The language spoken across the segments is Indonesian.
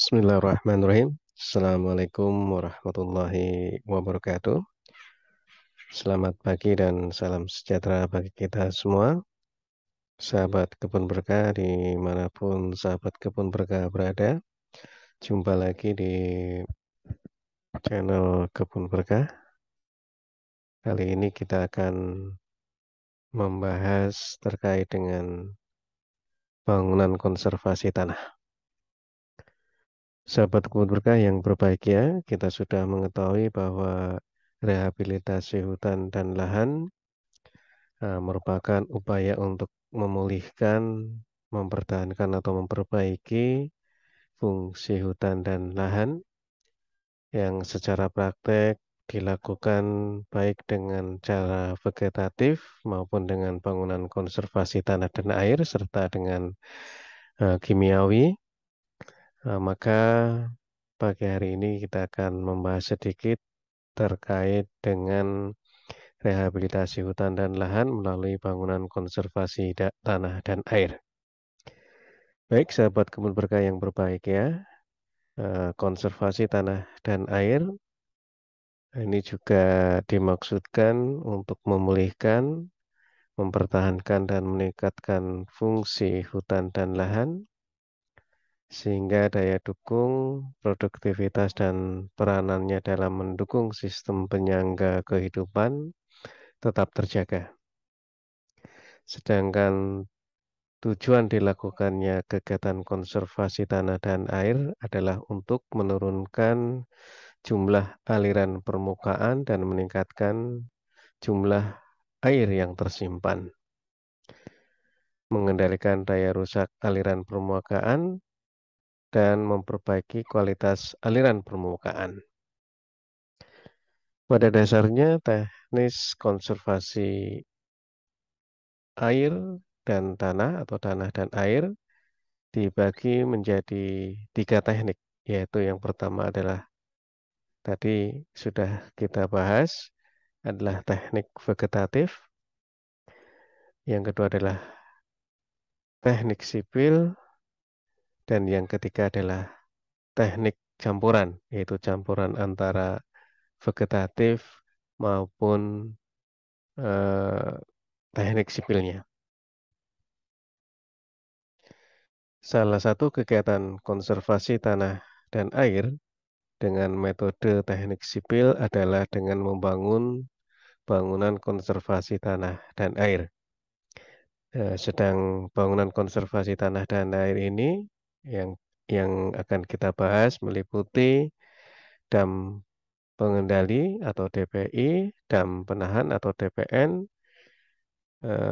Bismillahirrahmanirrahim. Assalamualaikum warahmatullahi wabarakatuh. Selamat pagi dan salam sejahtera bagi kita semua. Sahabat kebun berkah dimanapun sahabat kebun berkah berada. Jumpa lagi di channel kebun berkah. Kali ini kita akan membahas terkait dengan bangunan konservasi tanah. Sahabat kebun berkah yang berbahagia, kita sudah mengetahui bahwa rehabilitasi hutan dan lahan merupakan upaya untuk memulihkan, mempertahankan atau memperbaiki fungsi hutan dan lahan yang secara praktek dilakukan baik dengan cara vegetatif maupun dengan bangunan konservasi tanah dan air serta dengan kimiawi. Maka pagi hari ini kita akan membahas sedikit terkait dengan rehabilitasi hutan dan lahan melalui bangunan konservasi tanah dan air. Baik, sahabat kebun berkah yang berbahagia, konservasi tanah dan air ini juga dimaksudkan untuk memulihkan, mempertahankan dan meningkatkan fungsi hutan dan lahan sehingga daya dukung, produktivitas dan peranannya dalam mendukung sistem penyangga kehidupan tetap terjaga. Sedangkan tujuan dilakukannya kegiatan konservasi tanah dan air adalah untuk menurunkan jumlah aliran permukaan dan meningkatkan jumlah air yang tersimpan, mengendalikan daya rusak aliran permukaan, dan memperbaiki kualitas aliran permukaan. Pada dasarnya, teknis konservasi air dan tanah atau tanah dan air dibagi menjadi 3 teknik, yaitu yang pertama adalah tadi sudah kita bahas adalah teknik vegetatif, yang kedua adalah teknik sipil, dan yang ketiga adalah teknik campuran, yaitu campuran antara vegetatif maupun eh, teknik sipilnya. Salah satu kegiatan konservasi tanah dan air dengan metode teknik sipil adalah dengan membangun bangunan konservasi tanah dan air. Sedang bangunan konservasi tanah dan air ini yang yang akan kita bahas meliputi dam pengendali atau DPI, dam penahan atau DPN,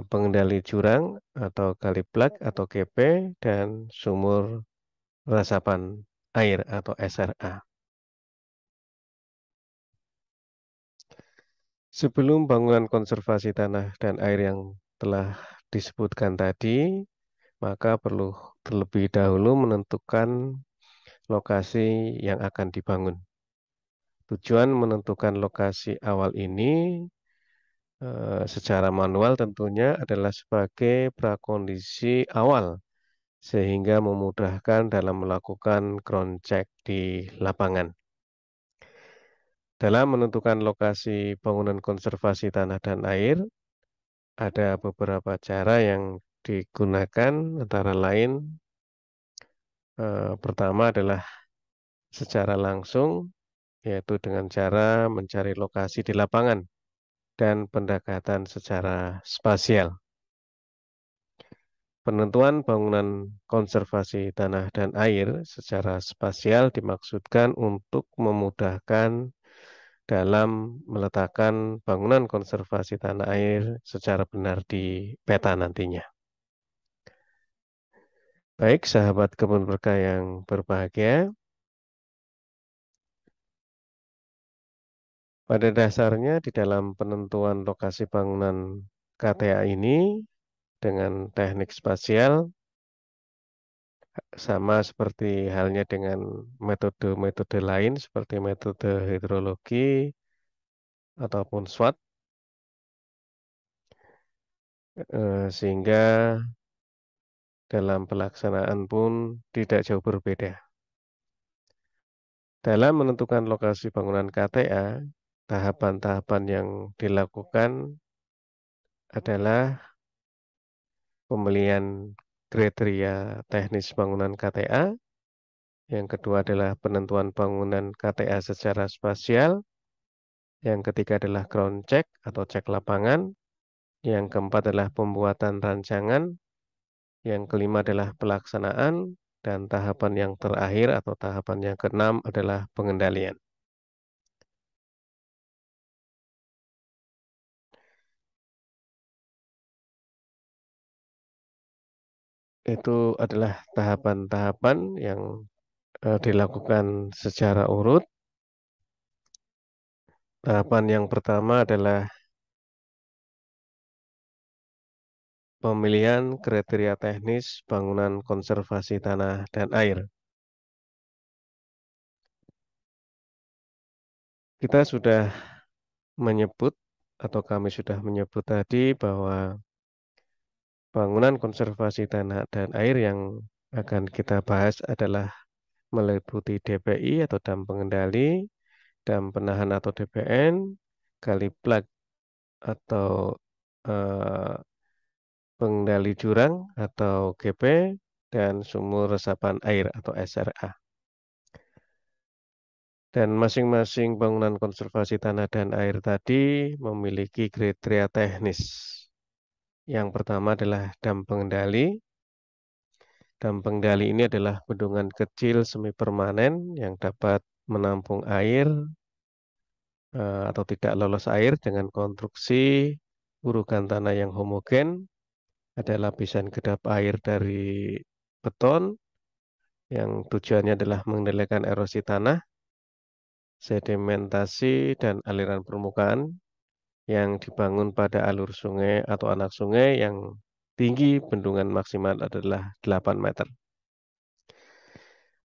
pengendali jurang atau kali plug atau GP, dan sumur resapan air atau SRA. Sebelum bangunan konservasi tanah dan air yang telah disebutkan tadi, maka perlu terlebih dahulu menentukan lokasi yang akan dibangun. Tujuan menentukan lokasi awal ini secara manual tentunya adalah sebagai prakondisi awal sehingga memudahkan dalam melakukan ground check di lapangan. Dalam menentukan lokasi bangunan konservasi tanah dan air, ada beberapa cara yang digunakan antara lain pertama adalah secara langsung, yaitu dengan cara mencari lokasi di lapangan dan pendekatan secara spasial. Penentuan bangunan konservasi tanah dan air secara spasial dimaksudkan untuk memudahkan dalam meletakkan bangunan konservasi tanah air secara benar di peta nantinya. Baik, sahabat kebun berkah yang berbahagia, pada dasarnya di dalam penentuan lokasi bangunan KTA ini dengan teknik spasial sama seperti halnya dengan metode-metode lain seperti metode hidrologi ataupun SWOT, sehingga dalam pelaksanaan pun tidak jauh berbeda. Dalam menentukan lokasi bangunan KTA, tahapan-tahapan yang dilakukan adalah pemilihan kriteria teknis bangunan KTA, yang kedua adalah penentuan bangunan KTA secara spasial, yang ketiga adalah ground check atau cek lapangan, yang keempat adalah pembuatan rancangan, yang kelima adalah pelaksanaan, dan tahapan yang terakhir atau tahapan yang keenam adalah pengendalian. Itu adalah tahapan-tahapan yang dilakukan secara urut. Tahapan yang pertama adalah pemilihan kriteria teknis bangunan konservasi tanah dan air. Kita sudah menyebut atau kami sudah menyebut tadi bahwa bangunan konservasi tanah dan air yang akan kita bahas adalah meliputi DPI atau dam pengendali, dam penahan atau DPN, kali plak atau eh, pengendali jurang atau GP, dan sumur resapan air atau SRA. Dan masing-masing bangunan konservasi tanah dan air tadi memiliki kriteria teknis. Yang pertama adalah dam pengendali. Dam pengendali ini adalah bendungan kecil semi permanen yang dapat menampung air atau tidak lolos air dengan konstruksi urukan tanah yang homogen. Ada lapisan kedap air dari beton yang tujuannya adalah mengendalikan erosi tanah, sedimentasi, dan aliran permukaan yang dibangun pada alur sungai atau anak sungai yang tinggi bendungan maksimal adalah 8 meter.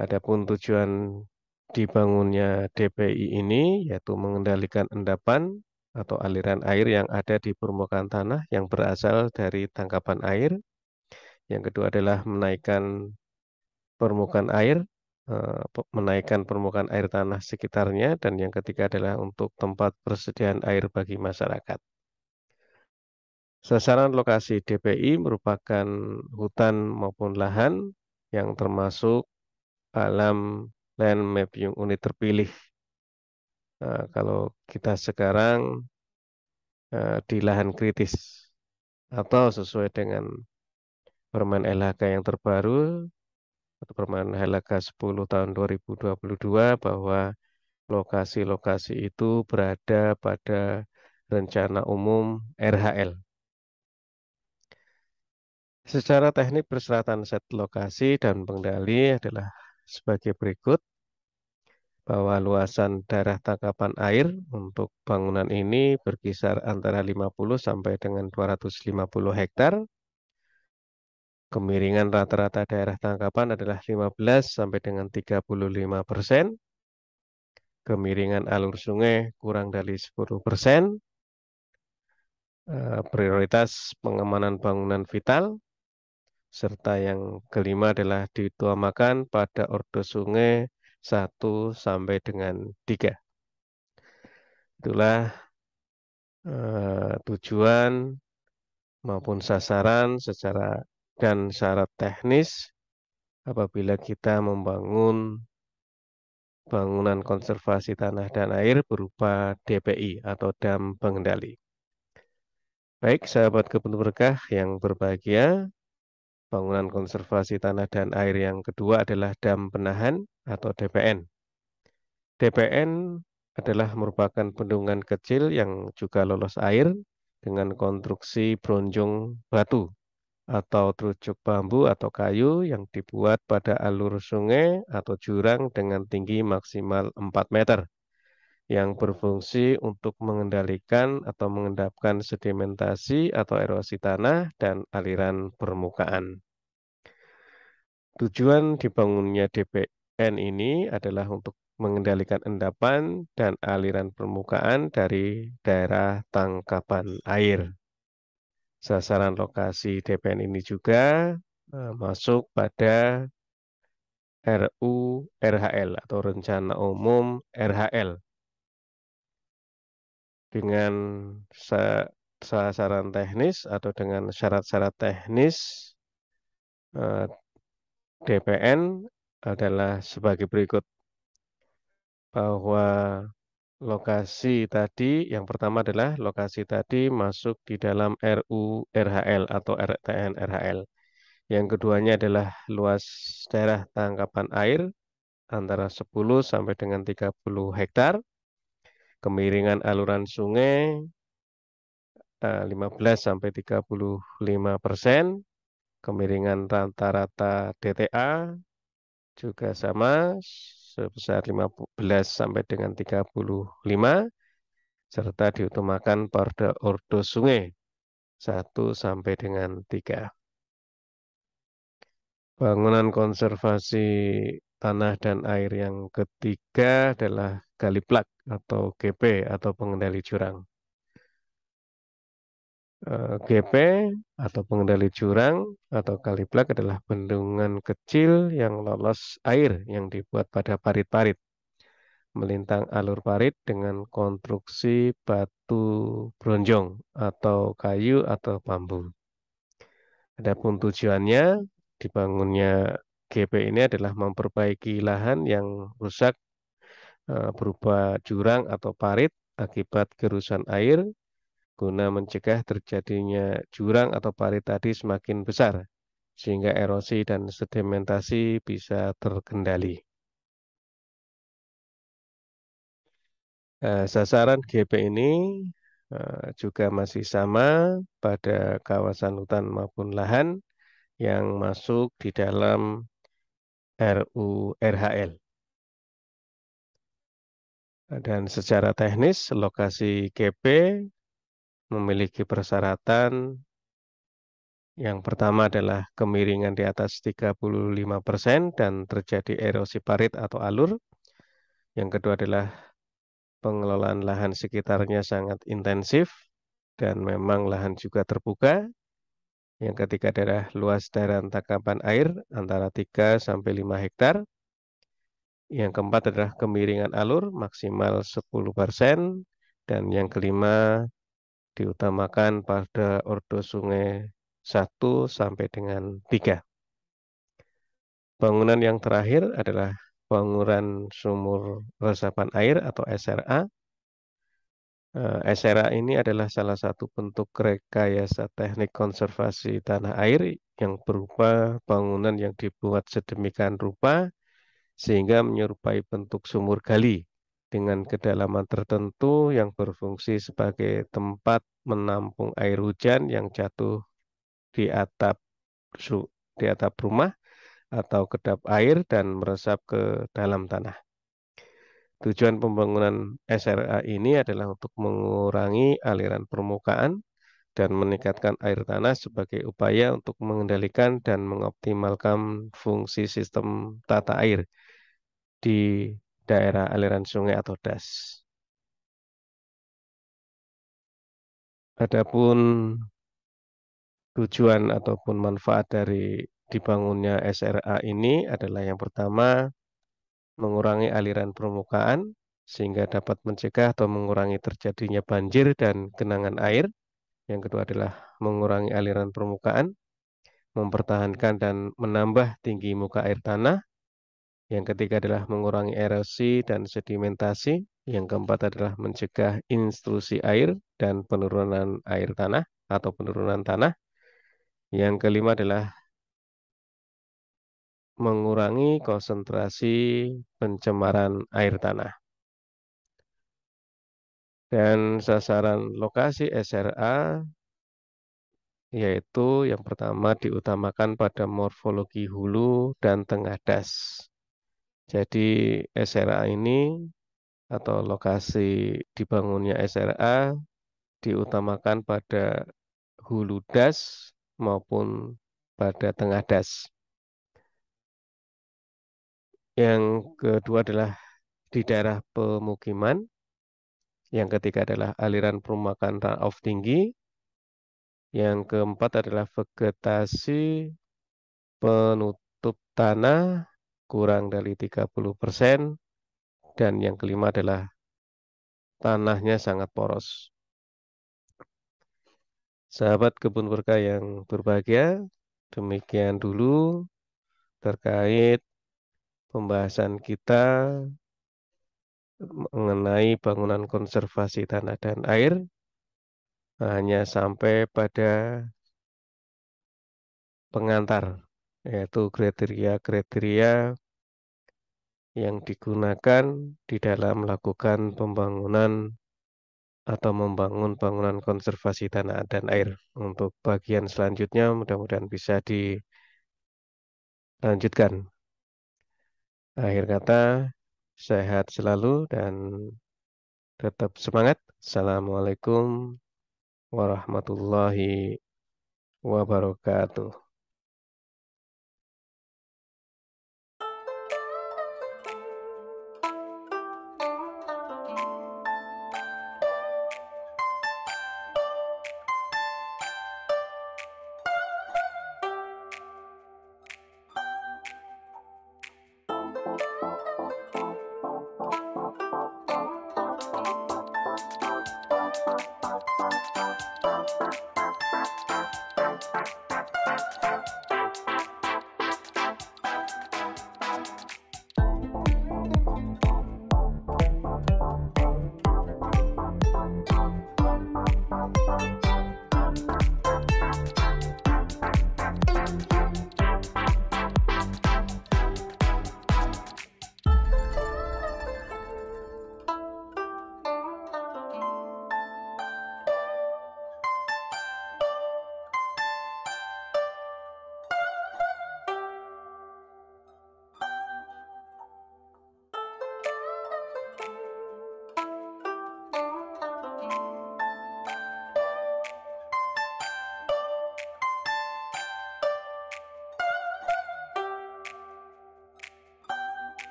Adapun tujuan dibangunnya DPI ini yaitu mengendalikan endapan atau aliran air yang ada di permukaan tanah yang berasal dari tangkapan air. Yang kedua adalah permukaan air, menaikkan permukaan air tanah sekitarnya, dan yang ketiga adalah untuk tempat persediaan air bagi masyarakat. Sasaran lokasi DPI merupakan hutan maupun lahan yang termasuk dalam land mapping unit terpilih. Kalau kita sekarang di lahan kritis atau sesuai dengan Permen LHK yang terbaru atau Permen LHK 10 tahun 2022 bahwa lokasi-lokasi itu berada pada rencana umum RHL. Secara teknik persyaratan set lokasi dan pengendali adalah sebagai berikut, bahwa luasan daerah tangkapan air untuk bangunan ini berkisar antara 50 sampai dengan 250 hektar. Kemiringan rata-rata daerah tangkapan adalah 15 sampai dengan 35%. Kemiringan alur sungai kurang dari 10%. Prioritas pengamanan bangunan vital. Serta yang kelima adalah diutamakan pada ordo sungai 1 sampai dengan 3. Itulah tujuan maupun sasaran secara dan syarat teknis apabila kita membangun bangunan konservasi tanah dan air berupa DPI atau dam pengendali. Baik, sahabat kebun berkah yang berbahagia, bangunan konservasi tanah dan air yang kedua adalah dam penahan atau DPN. DPN adalah merupakan bendungan kecil yang juga lolos air dengan konstruksi bronjong batu atau terucuk bambu atau kayu yang dibuat pada alur sungai atau jurang dengan tinggi maksimal 4 meter yang berfungsi untuk mengendalikan atau mengendapkan sedimentasi atau erosi tanah dan aliran permukaan. Tujuan dibangunnya DPN ini adalah untuk mengendalikan endapan dan aliran permukaan dari daerah tangkapan air. Sasaran lokasi DPN ini juga masuk pada RURHL atau Rencana Umum RHL dengan sasaran teknis atau dengan syarat-syarat teknis eh, DPN adalah sebagai berikut, bahwa lokasi tadi yang pertama adalah lokasi tadi masuk di dalam RURHL atau RTN RHL. Yang keduanya adalah luas daerah tangkapan air antara 10 sampai dengan 30 hektar, kemiringan aluran sungai 15 sampai 35%, kemiringan rata-rata DTA juga sama sebesar 15 sampai dengan 35, serta diutamakan pada ordo sungai 1 sampai dengan 3. Bangunan konservasi tanah dan air yang ketiga adalah gali plak atau GP atau pengendali jurang. GP atau pengendali jurang atau gali plak adalah bendungan kecil yang lolos air yang dibuat pada parit-parit melintang alur parit dengan konstruksi batu bronjong atau kayu atau bambu. Adapun tujuannya dibangunnya GP ini adalah memperbaiki lahan yang rusak berupa jurang atau parit akibat gerusan air guna mencegah terjadinya jurang atau parit tadi semakin besar sehingga erosi dan sedimentasi bisa terkendali. Sasaran GP ini juga masih sama pada kawasan hutan maupun lahan yang masuk di dalam RURHL. Dan secara teknis, lokasi GP memiliki persyaratan yang pertama adalah kemiringan di atas 35% dan terjadi erosi parit atau alur. Yang kedua adalah pengelolaan lahan sekitarnya sangat intensif dan memang lahan juga terbuka. Yang ketiga adalah luas daerah tangkapan air antara 3 sampai 5 hektar. Yang keempat adalah kemiringan alur maksimal 10%. Dan yang kelima diutamakan pada ordo sungai 1 sampai dengan 3. Bangunan yang terakhir adalah bangunan sumur resapan air atau SRA. SRA ini adalah salah satu bentuk rekayasa teknik konservasi tanah air yang berupa bangunan yang dibuat sedemikian rupa sehingga menyerupai bentuk sumur gali dengan kedalaman tertentu yang berfungsi sebagai tempat menampung air hujan yang jatuh di atap di atap rumah atau kedap air dan meresap ke dalam tanah. Tujuan pembangunan SRA ini adalah untuk mengurangi aliran permukaan dan meningkatkan air tanah sebagai upaya untuk mengendalikan dan mengoptimalkan fungsi sistem tata air di daerah aliran sungai atau DAS. Adapun tujuan ataupun manfaat dari dibangunnya SRA ini adalah yang pertama, mengurangi aliran permukaan sehingga dapat mencegah atau mengurangi terjadinya banjir dan genangan air. Yang kedua adalah mengurangi aliran permukaan, mempertahankan dan menambah tinggi muka air tanah. Yang ketiga adalah mengurangi erosi dan sedimentasi. Yang keempat adalah mencegah intrusi air dan penurunan air tanah atau penurunan tanah. Yang kelima adalah mengurangi konsentrasi pencemaran air tanah. Dan sasaran lokasi SRA yaitu yang pertama diutamakan pada morfologi hulu dan tengah das. Jadi SRA ini atau lokasi dibangunnya SRA diutamakan pada hulu das maupun pada tengah das. Yang kedua adalah di daerah pemukiman. Yang ketiga adalah aliran permukaan runoff tinggi. Yang keempat adalah vegetasi penutup tanah. kurang dari 30%, dan yang kelima adalah tanahnya sangat poros. Sahabat kebun berkah yang berbahagia, demikian dulu terkait pembahasan kita mengenai bangunan konservasi tanah dan air, hanya sampai pada pengantar, yaitu kriteria-kriteria yang digunakan di dalam melakukan pembangunan atau membangun bangunan konservasi tanah dan air. Untuk bagian selanjutnya mudah-mudahan bisa dilanjutkan. Akhir kata, sehat selalu dan tetap semangat. Assalamualaikum warahmatullahi wabarakatuh.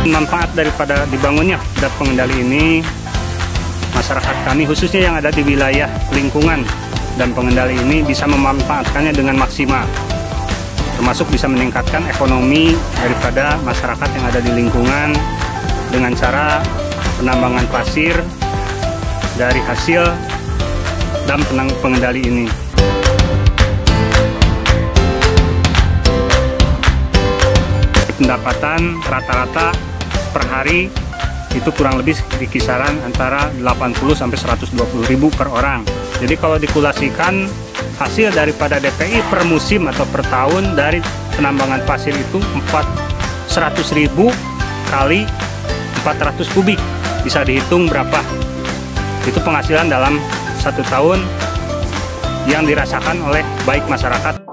Manfaat daripada dibangunnya zat pengendali ini, masyarakat kami khususnya yang ada di wilayah lingkungan dan pengendali ini bisa memanfaatkannya dengan maksimal, termasuk bisa meningkatkan ekonomi daripada masyarakat yang ada di lingkungan dengan cara penambangan pasir dari hasil dam pengendali ini. Pendapatan rata-rata per hari itu kurang lebih di kisaran antara 80 sampai 120 ribu per orang. Jadi kalau dikulasikan hasil daripada DPI per musim atau per tahun dari penambangan pasir itu 100 ribu kali 400 kubik, bisa dihitung berapa itu penghasilan dalam 1 tahun yang dirasakan oleh baik masyarakat